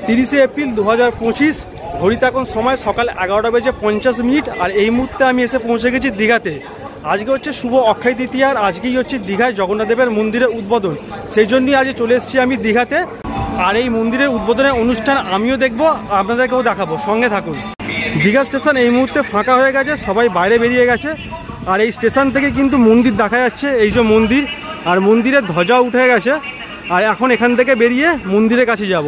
30শে April 2025। ঘড়িতে এখন সময় সকাল 11:50 আর এই মুহূর্তে আমি এসে পৌঁছে গেছি দীঘাতে। আজকে হচ্ছে শুভ অক্ষয় তৃতীয়া, আর আজকেই হচ্ছে দীঘায় জগন্নাথ দেবের মন্দিরের উদ্বোধন। সেই জন্যই আজ চলে এসেছি আমি দীঘাতে। আর এই মন্দিরের উদ্বোধনের অনুষ্ঠান আমিও দেখব, আপনাদেরকেও দেখাবো, সঙ্গে থাকুন। দীঘা স্টেশন এই মুহূর্তে ফাঁকা হয়ে গেছে, সবাই বাইরে বেরিয়ে গেছে। আর এই স্টেশন থেকে কিন্তু মন্দির দেখা যাচ্ছে, এই যে মন্দির, আর মন্দিরের ধ্বজা উঠে গেছে। আর এখন এখান থেকে বেরিয়ে মন্দিরের কাছে যাব।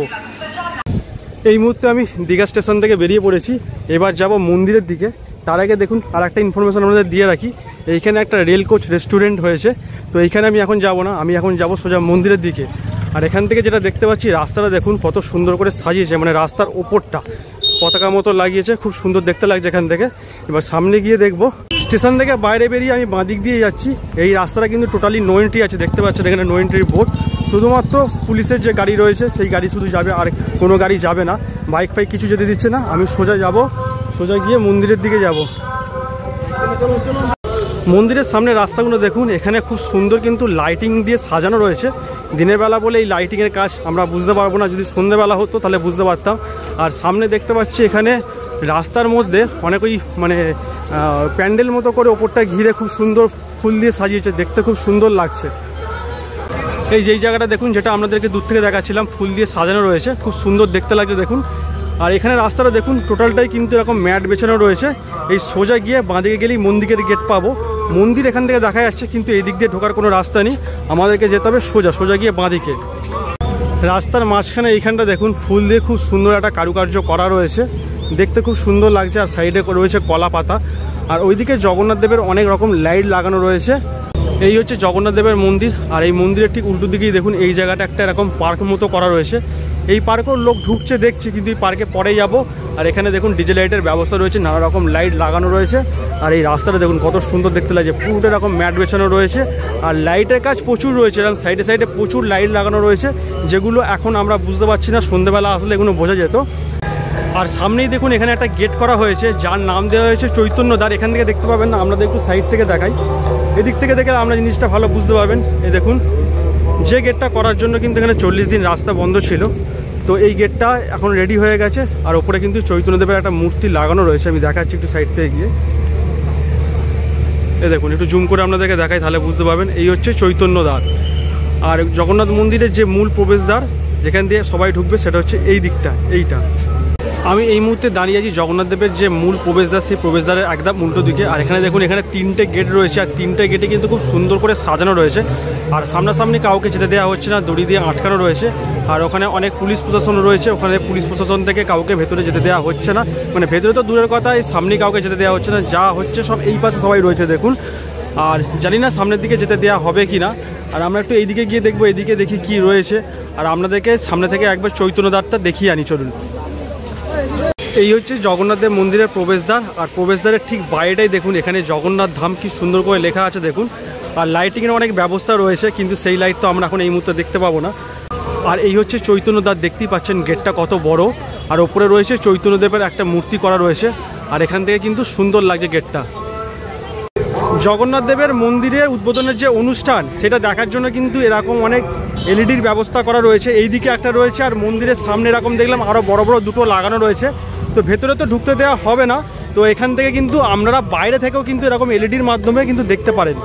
এই মুহূর্তে আমি দীঘা স্টেশন থেকে বেরিয়ে পড়েছি, এবার যাব মন্দিরের দিকে। তার আগে দেখুন আর একটা ইনফরমেশন আপনাদের দিয়ে রাখি, এইখানে একটা রেল কোচ রেস্টুরেন্ট হয়েছে। তো এইখানে আমি এখন যাব না, আমি এখন যাব সোজা মন্দিরের দিকে। আর এখান থেকে যেটা দেখতে পাচ্ছি, রাস্তাটা দেখুন কত সুন্দর করে সাজিয়েছে, মানে রাস্তার ওপরটা পতাকা মতো লাগিয়েছে, খুব সুন্দর দেখতে লাগছে এখান থেকে। এবার সামনে গিয়ে দেখবো। স্টেশন থেকে বাইরে বেরিয়ে আমি বাঁ দিক দিয়ে যাচ্ছি। এই রাস্তাটা কিন্তু টোটালি নো এন্ট্রি আছে, দেখতে পাচ্ছেন এখানে নো এন্ট্রি বোর্ড। শুধুমাত্র পুলিশের যে গাড়ি রয়েছে সেই গাড়ি শুধু যাবে, আর কোনো গাড়ি যাবে না, বাইক ফাইক কিছু যেতে দিচ্ছে না। আমি সোজা যাব, সোজা গিয়ে মন্দিরের দিকে যাব। মন্দিরের সামনে রাস্তাগুলো দেখুন, এখানে খুব সুন্দর কিন্তু লাইটিং দিয়ে সাজানো রয়েছে। দিনের বেলা বলে এই লাইটিংয়ের কাজ আমরা বুঝতে পারবো না, যদি সন্ধ্যেবেলা হতো তাহলে বুঝতে পারতাম। আর সামনে দেখতে পাচ্ছি এখানে রাস্তার মধ্যে অনেক ওই মানে প্যান্ডেল মতো করে ওপরটা ঘিরে খুব সুন্দর ফুল দিয়ে সাজিয়েছে, দেখতে খুব সুন্দর লাগছে। এই যেই জায়গাটা দেখুন, যেটা আপনাদেরকে দূর থেকে দেখাচ্ছিলাম, ফুল দিয়ে সাজানো রয়েছে, খুব সুন্দর দেখতে লাগছে দেখুন। আর এখানে রাস্তাটা দেখুন টোটালটাই কিন্তু এরকম ম্যাট বেছানো রয়েছে। এই সোজা গিয়ে বাঁদিকে গেলেই মন্দিরের গেট পাবো। মন্দির এখান থেকে দেখা যাচ্ছে, কিন্তু এই দিক দিয়ে ঢোকার কোনো রাস্তা নেই, আমাদেরকে যেতে হবে সোজা সোজা গিয়ে বাঁদিকে। রাস্তার মাঝখানে এইখানটা দেখুন ফুল দিয়ে খুব সুন্দর একটা কারুকার্য করা রয়েছে, দেখতে খুব সুন্দর লাগছে। আর সাইডে রয়েছে কলা পাতা। আর ওইদিকে জগন্নাথ দেবের অনেক রকম লাইট লাগানো রয়েছে। এই হচ্ছে জগন্নাথ দেবের মন্দির। আর এই মন্দিরের ঠিক উল্টো দিকেই দেখুন এই জায়গাটা একটা এরকম পার্ক মতো করা রয়েছে। এই পার্কেও লোক ঢুকছে দেখছি, কিন্তু এই পার্কে পরে যাব। আর এখানে দেখুন ডিজে লাইটের ব্যবস্থা রয়েছে, নানা রকম লাইট লাগানো রয়েছে। আর এই রাস্তাটা দেখুন কত সুন্দর দেখতে লাগছে, পুরোটা এরকম ম্যাট বেছানো রয়েছে। আর লাইটের কাজ প্রচুর রয়েছে, এরকম সাইডে সাইডে প্রচুর লাইট লাগানো রয়েছে, যেগুলো এখন আমরা বুঝতে পারছি না, সন্ধ্যেবেলা আসলে এগুলো বোঝা যেত। আর সামনেই দেখুন এখানে একটা গেট করা হয়েছে, যার নাম দেওয়া হয়েছে চৈতন্য দ্বার। এখান থেকে দেখতে পাবেন না, আপনাদের একটু সাইড থেকে দেখাই, এদিক থেকে দেখে আমরা জিনিসটা ভালো বুঝতে পারবেন। এই দেখুন, যে গেটটা করার জন্য কিন্তু এখানে 40 দিন রাস্তা বন্ধ ছিল, তো এই গেটটা এখন রেডি হয়ে গেছে। আর ওপরে কিন্তু চৈতন্যদেবের একটা মূর্তি লাগানো রয়েছে, আমি দেখাচ্ছি একটু সাইড থেকে গিয়ে। এই দেখুন, একটু জুম করে আপনাদেরকে দেখাই, তাহলে বুঝতে পারবেন। এই হচ্ছে চৈতন্য দ্বার। আর জগন্নাথ মন্দিরের যে মূল প্রবেশদ্বার, যেখান দিয়ে সবাই ঢুকবে, সেটা হচ্ছে এই দিকটা, এইটা। আমি এই মুহূর্তে দাঁড়িয়ে আছি জগন্নাথ দেবের যে মূল প্রবেশদ্বার, সেই প্রবেশদ্বারের একদম উল্টো দিকে। আর এখানে দেখুন এখানে 3টে গেট রয়েছে, আর 3টে গেটে কিন্তু খুব সুন্দর করে সাজানো রয়েছে। আর সামনাসামনি কাউকে যেতে দেওয়া হচ্ছে না, দড়ি দিয়ে আটকানো রয়েছে। আর ওখানে অনেক পুলিশ প্রশাসন রয়েছে, ওখানে পুলিশ প্রশাসন থেকে কাউকে ভেতরে যেতে দেওয়া হচ্ছে না, মানে ভেতরে তো দূরের কথা, এই সামনে কাউকে যেতে দেওয়া হচ্ছে না। যা হচ্ছে সব এই পাশে সবাই রয়েছে দেখুন। আর জানি না সামনের দিকে যেতে দেওয়া হবে কি না। আর আমরা একটু এইদিকে গিয়ে দেখবো, এদিকে দেখি কি রয়েছে। আর আপনাদেরকে সামনে থেকে একবার চৈতন্য দ্বারটা দেখিয়ে আনি, চলুন। এই হচ্ছে জগন্নাথ দেব মন্দিরের প্রবেশদ্বার। আর প্রবেশদ্বারের ঠিক বাইরেটাই দেখুন, এখানে জগন্নাথ ধাম কি সুন্দর করে লেখা আছে দেখুন। আর লাইটিংয়ের অনেক ব্যবস্থা রয়েছে, কিন্তু সেই লাইট তো আমরা এখন এই মুহূর্তে দেখতে পাবো না। আর এই হচ্ছে চৈতন্য দ্বার, দেখতেই পাচ্ছেন গেটটা কত বড়। আর ওপরে রয়েছে চৈতন্যদেবের একটা মূর্তি করা রয়েছে। আর এখান থেকে কিন্তু সুন্দর লাগছে গেটটা। জগন্নাথ দেবের মন্দিরের উদ্বোধনের যে অনুষ্ঠান, সেটা দেখার জন্য কিন্তু এরকম অনেক এলইডির ব্যবস্থা করা রয়েছে। এই দিকে একটা রয়েছে, আর মন্দিরের সামনে এরকম দেখলাম আরও বড় বড় দুটো লাগানো রয়েছে। তো ভেতরে তো ঢুকতে দেওয়া হবে না, তো এখান থেকে কিন্তু আপনারা বাইরে থেকেও কিন্তু এরকম এলইডির মাধ্যমে কিন্তু দেখতে পারেন।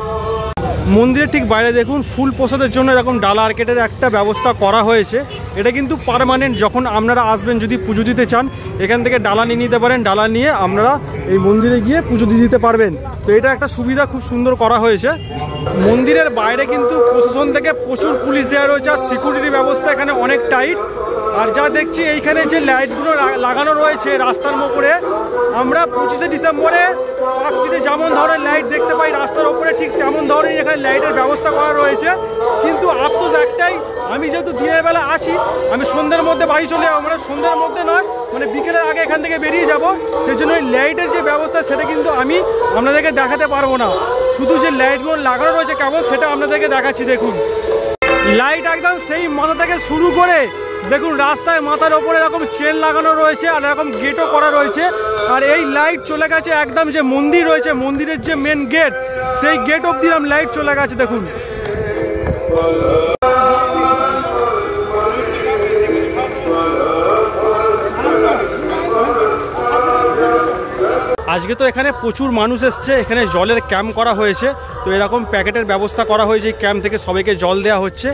মন্দিরের ঠিক বাইরে দেখুন ফুল প্রসাদের জন্য এরকম ডালা আর্কেটের একটা ব্যবস্থা করা হয়েছে। এটা কিন্তু পার্মানেন্ট, যখন আপনারা আসবেন যদি পুজো দিতে চান, এখান থেকে ডালা নিয়ে নিতে পারেন, ডালা নিয়ে আপনারা এই মন্দিরে গিয়ে পুজো দিয়ে দিতে পারবেন। তো এটা একটা সুবিধা খুব সুন্দর করা হয়েছে। মন্দিরের বাইরে কিন্তু প্রশাসন থেকে প্রচুর পুলিশ দেওয়া রয়েছে, আর সিকিউরিটির ব্যবস্থা এখানে অনেক টাইট। আর যা দেখছি এইখানে যে লাইটগুলো লাগানো রয়েছে রাস্তার মোড়ে, আমরা 25শে ডিসেম্বরে পার্ক স্ট্রিটে যেমন ধরনের লাইট দেখতে পাই রাস্তার ওপরে, ঠিক তেমন ধরনের এখানে লাইটের ব্যবস্থা করা রয়েছে। কিন্তু আফসোস একটাই, আমি যেহেতু দিনের বেলা আসি, আমি সন্ধ্যের মধ্যে বাড়ি চলে যাবো, মানে সন্ধ্যের মধ্যে নয়, মানে বিকেলের আগে এখান থেকে বেরিয়ে যাব। সেই জন্য এই লাইটের যে ব্যবস্থা, সেটা কিন্তু আমি আপনাদেরকে দেখাতে পারবো না। শুধু যে লাইটগুলো লাগানো রয়েছে কেবল, সেটা আপনাদেরকে দেখাচ্ছি। দেখুন লাইট একদম সেই মাথা থেকে শুরু করে দেখুন রাস্তায় মাথার ওপরে এরকম চেন লাগানো রয়েছে, আর এরকম গেটও করা রয়েছে। আর এই লাইট চলে গেছে একদম যে মন্দির রয়েছে, মন্দিরের যে মেন গেট, সেই গেট অবধি লাইট চলে গেছে দেখুন। আজকে তো এখানে প্রচুর মানুষ এসছে, এখানে জলের ক্যাম্প করা হয়েছে, তো এরকম প্যাকেটের ব্যবস্থা করা হয়েছে, এই ক্যাম্প থেকে সবাইকে জল দেওয়া হচ্ছে।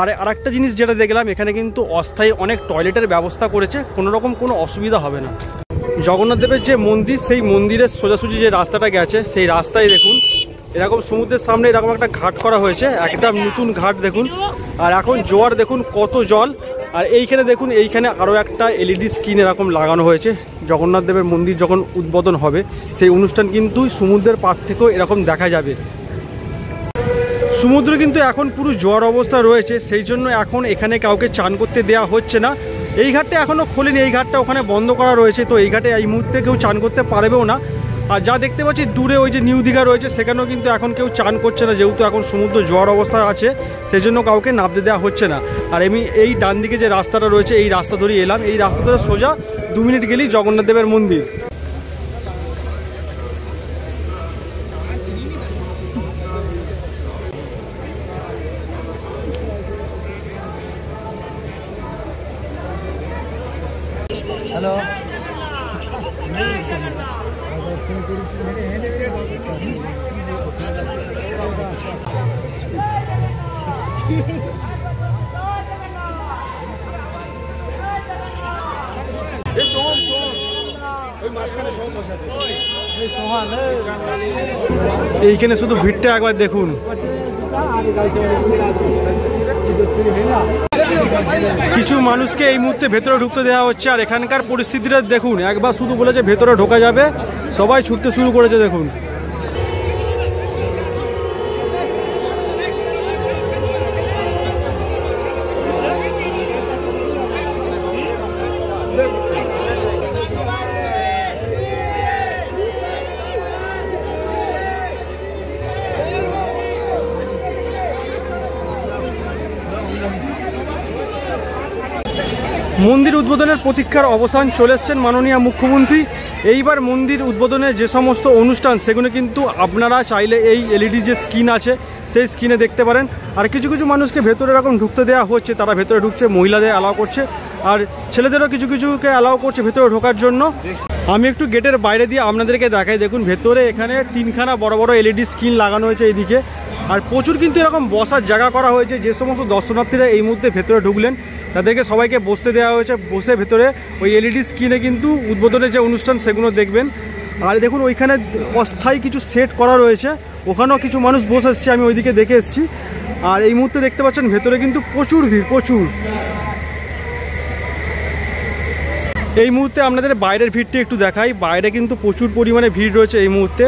আর আরেকটা জিনিস যেটা দেখলাম, এখানে কিন্তু অস্থায়ী অনেক টয়লেটের ব্যবস্থা করেছে, কোনো রকম কোনো অসুবিধা হবে না। জগন্নাথ দেবের যে মন্দির, সেই মন্দিরের সোজাসুজি যে রাস্তাটা গেছে, সেই রাস্তায় দেখুন এরকম সমুদ্রের সামনে এরকম একটা ঘাট করা হয়েছে, একদম নতুন ঘাট দেখুন। আর এখন জোয়ার দেখুন কত জল। আর এইখানে দেখুন, এইখানে আরও একটা এলইডি স্ক্রিন এরকম লাগানো হয়েছে। জগন্নাথ দেবের মন্দির যখন উদ্বোধন হবে, সেই অনুষ্ঠান কিন্তু সমুদ্রের পাড় থেকেও এরকম দেখা যাবে। সমুদ্র কিন্তু এখন পুরো জোয়ার অবস্থা রয়েছে, সেই জন্য এখন এখানে কাউকে চান করতে দেওয়া হচ্ছে না। এই ঘাটটা এখনও খোলেনি, এই ঘাটটা ওখানে বন্ধ করা রয়েছে, তো এই ঘাটে এই মুহূর্তে কেউ চান করতে পারবেও না। আর যা দেখতে পাচ্ছি দূরে ওই যে নিউ দীঘা রয়েছে, সেখানেও কিন্তু এখন কেউ চান করছে না, যেহেতু এখন সমুদ্র জোয়ার অবস্থা আছে, সেই জন্য কাউকে নামতে দেওয়া হচ্ছে না। আর আমি এই ডান দিকে যে রাস্তাটা রয়েছে, এই রাস্তা ধরেই এলাম, এই রাস্তা ধরে সোজা 2 মিনিট গেলেই জগন্নাথ দেবের মন্দির। হ্যালো, এইখানে শুধু ভিড়টা একবার দেখুন। কিছু মানুষকে এই মুহূর্তে ভেতরে ঢুকতে দেওয়া হচ্ছে, আর এখানকার পরিস্থিতিটা দেখুন, একবার শুধু বলেছে ভেতরে ঢোকা যাবে, সবাই ছুটতে শুরু করেছে দেখুন। মন্দির উদ্বোধনের প্রতীক্ষার অবসান চলে এসছেন মাননীয় মুখ্যমন্ত্রী। এইবার মন্দির উদ্বোধনের যে সমস্ত অনুষ্ঠান, সেগুলো কিন্তু আপনারা চাইলে এই এলইডি যে স্ক্রিন আছে, সেই স্ক্রিনে দেখতে পারেন। আর কিছু কিছু মানুষকে ভেতরে এরকম ঢুকতে দেওয়া হচ্ছে, তারা ভেতরে ঢুকছে, মহিলাদের অ্যালাউ করছে, আর ছেলেদেরও কিছু কিছুকে অ্যালাউ করছে ভেতরে ঢোকার জন্য। আমি একটু গেটের বাইরে দিয়ে আপনাদেরকে দেখাই, দেখুন ভেতরে এখানে 3খানা বড় বড় এলইডি স্ক্রিন লাগানো হয়েছে এইদিকে। আর প্রচুর কিন্তু এরকম বসার জায়গা করা হয়েছে, যে সমস্ত দর্শনার্থীরা এই মুহূর্তে ভেতরে ঢুকলেন তাদেরকে সবাইকে বসতে দেওয়া হয়েছে, বসে ভেতরে ওই এলইডি স্ক্রিনে কিন্তু উদ্বোধনের যে অনুষ্ঠান সেগুলো দেখবেন। আর দেখুন ওইখানে অস্থায়ী কিছু সেট করা রয়েছে, ওখানেও কিছু মানুষ বসে এসছে, আমি ওইদিকে দেখে এসেছি। আর এই মুহূর্তে দেখতে পাচ্ছেন ভেতরে কিন্তু প্রচুর ভিড়, প্রচুর। এই মুহূর্তে আপনাদের বাইরের ভিড়টি একটু দেখাই, বাইরে কিন্তু প্রচুর পরিমাণে ভিড় রয়েছে এই মুহূর্তে।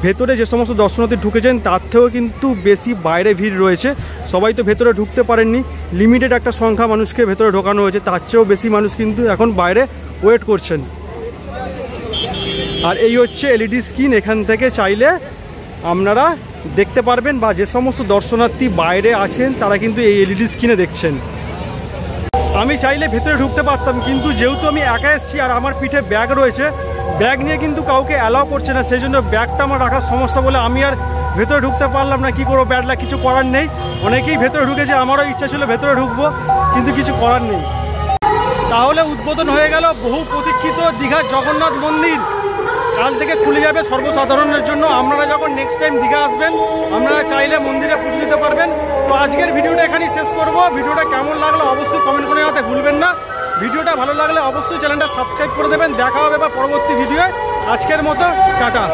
ভেতরে যে সমস্ত দর্শনার্থী ঢুকেছেন তার থেকেও কিন্তু বেশি বাইরে ভিড় রয়েছে, সবাই তো ভেতরে ঢুকতে পারেননি, লিমিটেড একটা সংখ্যা মানুষকে ভেতরে ঢোকানো হয়েছে, তার চেয়েও বেশি মানুষ কিন্তু এখন বাইরে ওয়েট করছেন। আর এই হচ্ছে এলইডি স্ক্রিন, এখান থেকে চাইলে আপনারা দেখতে পারবেন, বা যে সমস্ত দর্শনার্থী বাইরে আছেন তারা কিন্তু এই এলইডি স্ক্রিনে দেখছেন। আমি চাইলে ভেতরে ঢুকতে পারতাম, কিন্তু যেহেতু আমি একা এসেছি আর আমার পিঠে ব্যাগ রয়েছে, ব্যাগ নিয়ে কিন্তু কাউকে অ্যালাউ করছে না, সেই জন্য ব্যাগটা আমার রাখার সমস্যা বলে আমি আর ভেতরে ঢুকতে পারলাম না। কি করবো, ব্যাডলা কিছু করার নেই। অনেকেই ভেতরে ঢুকেছে, আমারও ইচ্ছা ছিল ভেতরে ঢুকবো, কিন্তু কিছু করার নেই। তাহলে উদ্বোধন হয়ে গেল বহু প্রতীক্ষিত দীঘার জগন্নাথ মন্দির। কাল থেকে খুলে যাবে সর্বসাধারণের জন্য। আপনারা যখন নেক্সট টাইম দীঘা আসবেন, আপনারা চাইলে মন্দিরে পুজো দিতে পারবেন। তো আজকের ভিডিওটা এখানেই শেষ করব। ভিডিওটা কেমন লাগলো অবশ্যই কমেন্ট করে জানাতে ভুলবেন না। ভিডিওটা ভালো লাগলে অবশ্যই চ্যানেলটা সাবস্ক্রাইব করে দেবেন। দেখা হবে বা পরবর্তী ভিডিওয়ে। আজকের মতো টাটা।